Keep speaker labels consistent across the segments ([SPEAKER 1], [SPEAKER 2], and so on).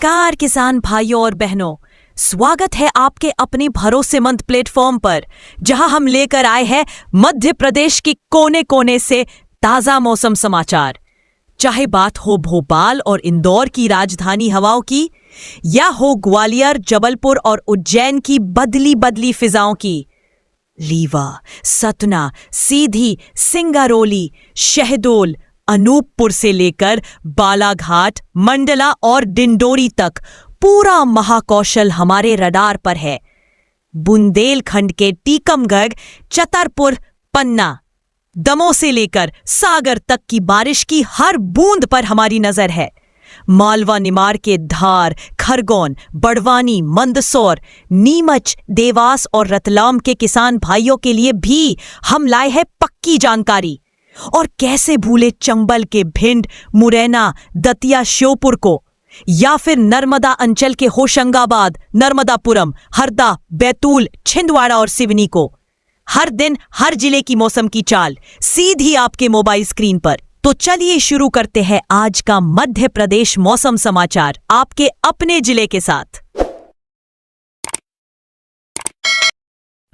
[SPEAKER 1] नमस्कार किसान भाइयों और बहनों, स्वागत है आपके अपने भरोसेमंद प्लेटफॉर्म पर, जहां हम लेकर आए हैं मध्य प्रदेश की कोने कोने से ताजा मौसम समाचार। चाहे बात हो भोपाल और इंदौर की राजधानी हवाओं की, या हो ग्वालियर, जबलपुर और उज्जैन की बदली बदली फिजाओं की, रीवा, सतना, सीधी, सिंगरौली, शहडोल, अनूपपुर से लेकर बालाघाट, मंडला और डिंडोरी तक पूरा महाकौशल हमारे रडार पर है। बुंदेलखंड के टीकमगढ़, छतरपुर, पन्ना, दमोह से लेकर सागर तक की बारिश की हर बूंद पर हमारी नजर है। मालवा निमाड़ के धार, खरगोन, बड़वानी, मंदसौर, नीमच, देवास और रतलाम के किसान भाइयों के लिए भी हम लाए हैं पक्की जानकारी। और कैसे भूले चंबल के भिंड, मुरैना, दतिया, श्योपुर को, या फिर नर्मदा अंचल के होशंगाबाद, नर्मदापुरम, हरदा, बैतूल, छिंदवाड़ा और सिवनी को। हर दिन हर जिले की मौसम की चाल सीधी आपके मोबाइल स्क्रीन पर। तो चलिए शुरू करते हैं आज का मध्य प्रदेश मौसम समाचार आपके अपने जिले के साथ।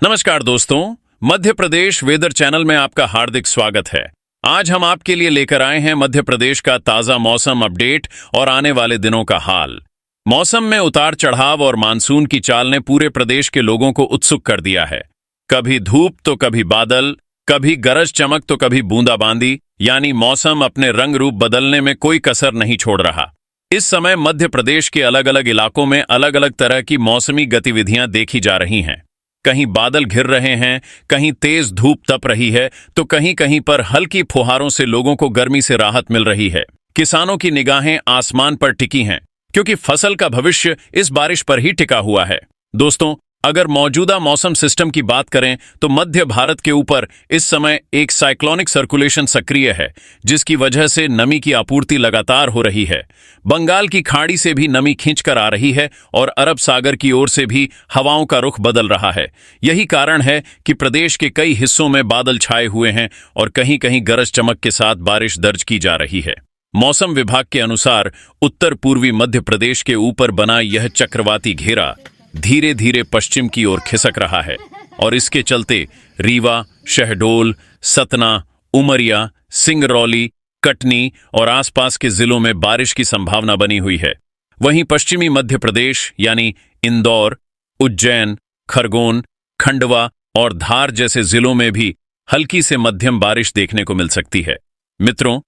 [SPEAKER 2] नमस्कार दोस्तों, मध्य प्रदेश वेदर चैनल में आपका हार्दिक स्वागत है। आज हम आपके लिए लेकर आए हैं मध्य प्रदेश का ताजा मौसम अपडेट और आने वाले दिनों का हाल। मौसम में उतार चढ़ाव और मानसून की चाल ने पूरे प्रदेश के लोगों को उत्सुक कर दिया है। कभी धूप तो कभी बादल, कभी गरज चमक तो कभी बूंदाबांदी, यानी मौसम अपने रंग रूप बदलने में कोई कसर नहीं छोड़ रहा। इस समय मध्य प्रदेश के अलग अलग इलाकों में अलग अलग तरह की मौसमी गतिविधियां देखी जा रही हैं। कहीं बादल घिर रहे हैं, कहीं तेज धूप तप रही है, तो कहीं कहीं पर हल्की फुहारों से लोगों को गर्मी से राहत मिल रही है। किसानों की निगाहें आसमान पर टिकी हैं, क्योंकि फसल का भविष्य इस बारिश पर ही टिका हुआ है। दोस्तों, अगर मौजूदा मौसम सिस्टम की बात करें तो मध्य भारत के ऊपर इस समय एक साइक्लोनिक सर्कुलेशन सक्रिय है, जिसकी वजह से नमी की आपूर्ति लगातार हो रही है। बंगाल की खाड़ी से भी नमी खींचकर आ रही है और अरब सागर की ओर से भी हवाओं का रुख बदल रहा है। यही कारण है कि प्रदेश के कई हिस्सों में बादल छाए हुए हैं और कहीं कहीं गरज चमक के साथ बारिश दर्ज की जा रही है। मौसम विभाग के अनुसार उत्तर पूर्वी मध्य प्रदेश के ऊपर बना यह चक्रवाती घेरा धीरे धीरे पश्चिम की ओर खिसक रहा है और इसके चलते रीवा, शहडोल, सतना, उमरिया, सिंगरौली, कटनी और आसपास के जिलों में बारिश की संभावना बनी हुई है। वहीं पश्चिमी मध्य प्रदेश यानी इंदौर, उज्जैन, खरगोन, खंडवा और धार जैसे जिलों में भी हल्की से मध्यम बारिश देखने को मिल सकती है। मित्रों,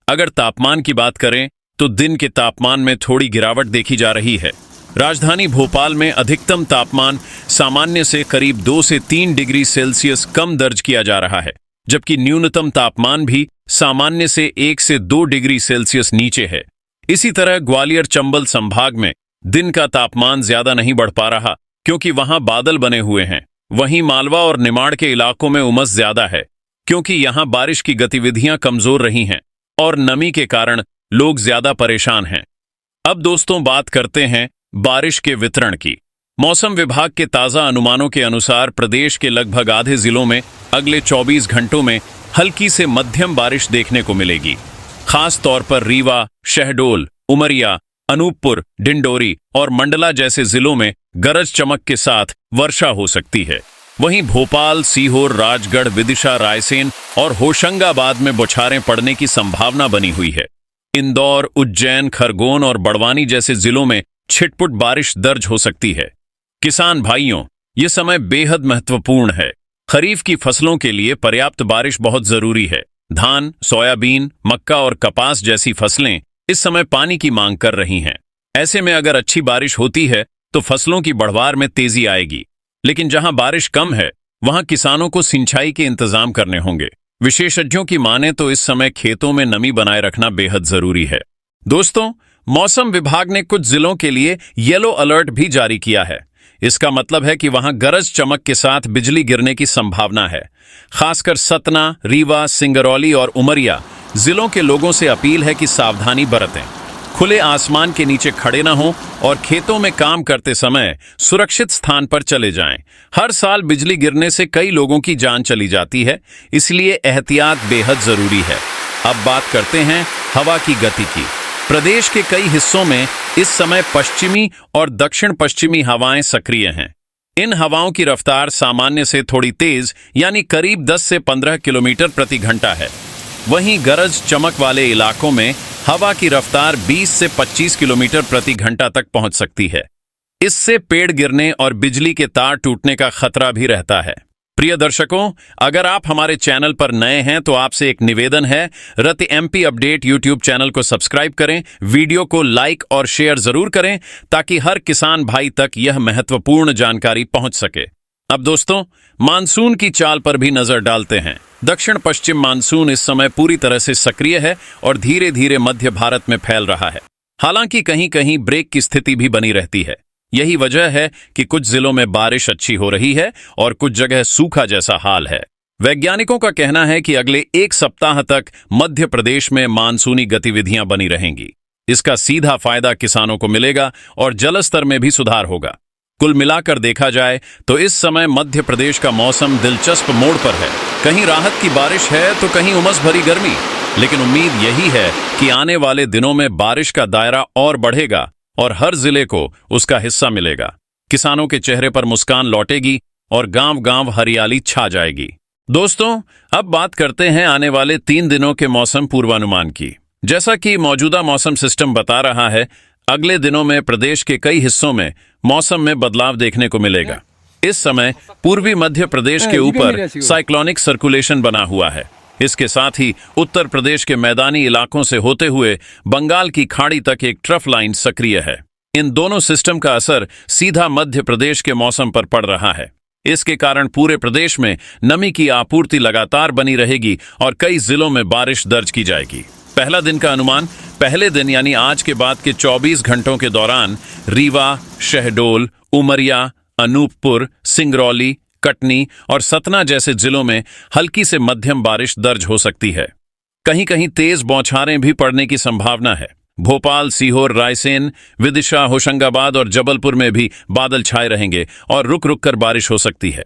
[SPEAKER 2] अगर तापमान की बात करें तो दिन के तापमान में थोड़ी गिरावट देखी जा रही है। राजधानी भोपाल में अधिकतम तापमान सामान्य से करीब 2 से 3 डिग्री सेल्सियस कम दर्ज किया जा रहा है, जबकि न्यूनतम तापमान भी सामान्य से 1 से 2 डिग्री सेल्सियस नीचे है। इसी तरह ग्वालियर चंबल संभाग में दिन का तापमान ज्यादा नहीं बढ़ पा रहा, क्योंकि वहां बादल बने हुए हैं। वहीं मालवा और निमाड़ के इलाकों में उमस ज्यादा है, क्योंकि यहां बारिश की गतिविधियां कमजोर रही हैं और नमी के कारण लोग ज्यादा परेशान हैं। अब दोस्तों, बात करते हैं बारिश के वितरण की। मौसम विभाग के ताजा अनुमानों के अनुसार प्रदेश के लगभग आधे जिलों में अगले 24 घंटों में हल्की से मध्यम बारिश देखने को मिलेगी। खास तौर पर रीवा, शहडोल, उमरिया, अनूपपुर, डिंडोरी और मंडला जैसे जिलों में गरज चमक के साथ वर्षा हो सकती है। वहीं भोपाल, सीहोर, राजगढ़, विदिशा, रायसेन और होशंगाबाद में बौछारें पड़ने की संभावना बनी हुई है। इंदौर, उज्जैन, खरगोन और बड़वानी जैसे जिलों में छिटपुट बारिश दर्ज हो सकती है। किसान भाइयों, ये समय बेहद महत्वपूर्ण है। खरीफ की फसलों के लिए पर्याप्त बारिश बहुत जरूरी है। धान, सोयाबीन, मक्का और कपास जैसी फसलें इस समय पानी की मांग कर रही हैं। ऐसे में अगर अच्छी बारिश होती है तो फसलों की बढ़वार में तेजी आएगी। लेकिन जहां बारिश कम है, वहां किसानों को सिंचाई के इंतजाम करने होंगे। विशेषज्ञों की माने तो इस समय खेतों में नमी बनाए रखना बेहद जरूरी है। दोस्तों, मौसम विभाग ने कुछ जिलों के लिए येलो अलर्ट भी जारी किया है। इसका मतलब है कि वहां गरज चमक के साथ बिजली गिरने की संभावना है। खासकर सतना, रीवा, सिंगरौली और उमरिया जिलों के लोगों से अपील है कि सावधानी बरतें, खुले आसमान के नीचे खड़े न हों और खेतों में काम करते समय सुरक्षित स्थान पर चले जाएं। हर साल बिजली गिरने से कई लोगों की जान चली जाती है, इसलिए एहतियात बेहद जरूरी है। अब बात करते हैं हवा की गति की। प्रदेश के कई हिस्सों में इस समय पश्चिमी और दक्षिण पश्चिमी हवाएं सक्रिय हैं। इन हवाओं की रफ्तार सामान्य से थोड़ी तेज यानी करीब 10 से 15 किलोमीटर प्रति घंटा है। वहीं गरज चमक वाले इलाकों में हवा की रफ्तार 20 से 25 किलोमीटर प्रति घंटा तक पहुंच सकती है। इससे पेड़ गिरने और बिजली के तार टूटने का खतरा भी रहता है। प्रिय दर्शकों, अगर आप हमारे चैनल पर नए हैं तो आपसे एक निवेदन है, रति एमपी अपडेट यूट्यूब चैनल को सब्सक्राइब करें, वीडियो को लाइक और शेयर जरूर करें ताकि हर किसान भाई तक यह महत्वपूर्ण जानकारी पहुंच सके। अब दोस्तों, मानसून की चाल पर भी नजर डालते हैं। दक्षिण पश्चिम मानसून इस समय पूरी तरह से सक्रिय है और धीरे धीरे मध्य भारत में फैल रहा है। हालांकि कहीं कहीं ब्रेक की स्थिति भी बनी रहती है। यही वजह है कि कुछ जिलों में बारिश अच्छी हो रही है और कुछ जगह सूखा जैसा हाल है। वैज्ञानिकों का कहना है कि अगले एक सप्ताह तक मध्य प्रदेश में मानसूनी गतिविधियां बनी रहेंगी। इसका सीधा फायदा किसानों को मिलेगा और जलस्तर में भी सुधार होगा। कुल मिलाकर देखा जाए तो इस समय मध्य प्रदेश का मौसम दिलचस्प मोड़ पर है। कहीं राहत की बारिश है तो कहीं उमस भरी गर्मी, लेकिन उम्मीद यही है कि आने वाले दिनों में बारिश का दायरा और बढ़ेगा और हर जिले को उसका हिस्सा मिलेगा। किसानों के चेहरे पर मुस्कान लौटेगी और गांव-गांव हरियाली छा जाएगी। दोस्तों, अब बात करते हैं आने वाले 3 दिनों के मौसम पूर्वानुमान की। जैसा कि मौजूदा मौसम सिस्टम बता रहा है, अगले दिनों में प्रदेश के कई हिस्सों में मौसम में बदलाव देखने को मिलेगा। इस समय पूर्वी मध्य प्रदेश के ऊपर साइक्लोनिक सर्कुलेशन बना हुआ है। इसके साथ ही उत्तर प्रदेश के मैदानी इलाकों से होते हुए बंगाल की खाड़ी तक एक ट्रफ लाइन सक्रिय है। इन दोनों सिस्टम का असर सीधा मध्य प्रदेश के मौसम पर पड़ रहा है। इसके कारण पूरे प्रदेश में नमी की आपूर्ति लगातार बनी रहेगी और कई जिलों में बारिश दर्ज की जाएगी। पहला दिन का अनुमान, पहले दिन यानी आज के बाद के 24 घंटों के दौरान रीवा, शहडोल, उमरिया, अनूपपुर, सिंगरौली, कटनी और सतना जैसे जिलों में हल्की से मध्यम बारिश दर्ज हो सकती है। कहीं कहीं तेज बौछारें भी पड़ने की संभावना है। भोपाल, सीहोर, रायसेन, विदिशा, होशंगाबाद और जबलपुर में भी बादल छाए रहेंगे और रुक रुक कर बारिश हो सकती है।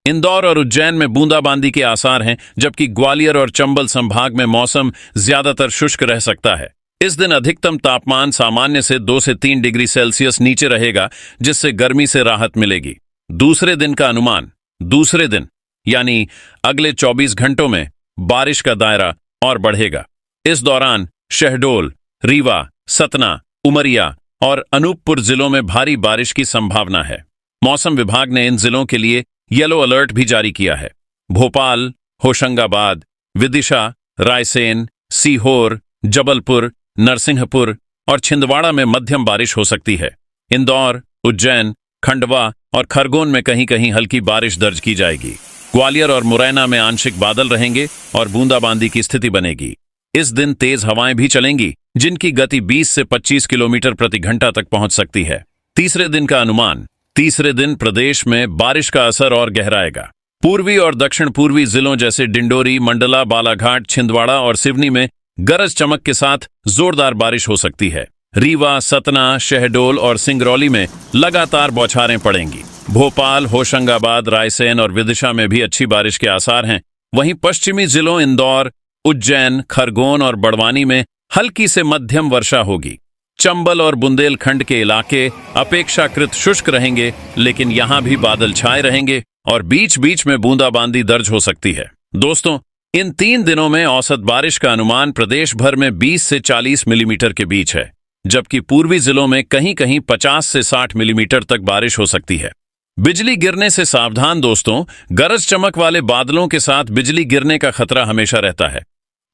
[SPEAKER 2] इंदौर और उज्जैन में बूंदाबांदी के आसार हैं, जबकि ग्वालियर और चंबल संभाग में मौसम ज्यादातर शुष्क रह सकता है। इस दिन अधिकतम तापमान सामान्य से 2 से 3 डिग्री सेल्सियस नीचे रहेगा, जिससे गर्मी से राहत मिलेगी। दूसरे दिन का अनुमान, दूसरे दिन यानी अगले 24 घंटों में बारिश का दायरा और बढ़ेगा। इस दौरान शहडोल, रीवा, सतना, उमरिया और अनूपपुर जिलों में भारी बारिश की संभावना है। मौसम विभाग ने इन जिलों के लिए येलो अलर्ट भी जारी किया है। भोपाल, होशंगाबाद, विदिशा, रायसेन, सीहोर, जबलपुर, नरसिंहपुर और छिंदवाड़ा में मध्यम बारिश हो सकती है। इंदौर, उज्जैन, खंडवा और खरगोन में कहीं कहीं हल्की बारिश दर्ज की जाएगी। ग्वालियर और मुरैना में आंशिक बादल रहेंगे और बूंदाबांदी की स्थिति बनेगी। इस दिन तेज हवाएं भी चलेंगी, जिनकी गति 20 से 25 किलोमीटर प्रति घंटा तक पहुंच सकती है। तीसरे दिन का अनुमान, तीसरे दिन प्रदेश में बारिश का असर और गहराएगा। पूर्वी और दक्षिण पूर्वी जिलों जैसे डिंडोरी, मंडला, बालाघाट, छिंदवाड़ा और सिवनी में गरज चमक के साथ जोरदार बारिश हो सकती है। रीवा, सतना, शहडोल और सिंगरौली में लगातार बौछारें पड़ेंगी। भोपाल, होशंगाबाद, रायसेन और विदिशा में भी अच्छी बारिश के आसार हैं। वहीं पश्चिमी जिलों इंदौर, उज्जैन, खरगोन और बड़वानी में हल्की से मध्यम वर्षा होगी। चंबल और बुंदेलखंड के इलाके अपेक्षाकृत शुष्क रहेंगे, लेकिन यहां भी बादल छाए रहेंगे और बीच बीच में बूंदाबांदी दर्ज हो सकती है। दोस्तों, इन 3 दिनों में औसत बारिश का अनुमान प्रदेश भर में 20 से 40 मिलीमीटर के बीच है, जबकि पूर्वी जिलों में कहीं कहीं 50 से 60 मिलीमीटर तक बारिश हो सकती है। बिजली गिरने से सावधान दोस्तों, गरज चमक वाले बादलों के साथ बिजली गिरने का खतरा हमेशा रहता है।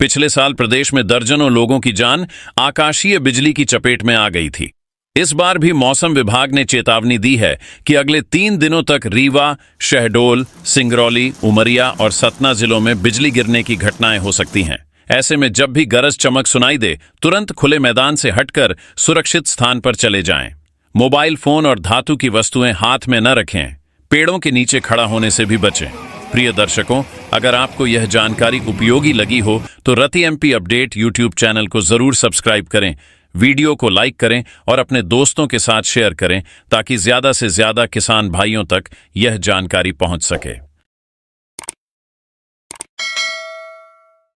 [SPEAKER 2] पिछले साल प्रदेश में दर्जनों लोगों की जान आकाशीय बिजली की चपेट में आ गई थी। इस बार भी मौसम विभाग ने चेतावनी दी है कि अगले 3 दिनों तक रीवा, शहडोल, सिंगरौली, उमरिया और सतना जिलों में बिजली गिरने की घटनाएं हो सकती हैं। ऐसे में जब भी गरज चमक सुनाई दे, तुरंत खुले मैदान से हटकर सुरक्षित स्थान पर चले जाएं। मोबाइल फोन और धातु की वस्तुएं हाथ में न रखें। पेड़ों के नीचे खड़ा होने से भी बचें। प्रिय दर्शकों, अगर आपको यह जानकारी उपयोगी लगी हो तो रति एमपी अपडेट यूट्यूब चैनल को जरूर सब्सक्राइब करें, वीडियो को लाइक करें और अपने दोस्तों के साथ शेयर करें ताकि ज्यादा से ज्यादा किसान भाइयों तक यह जानकारी पहुंच सके।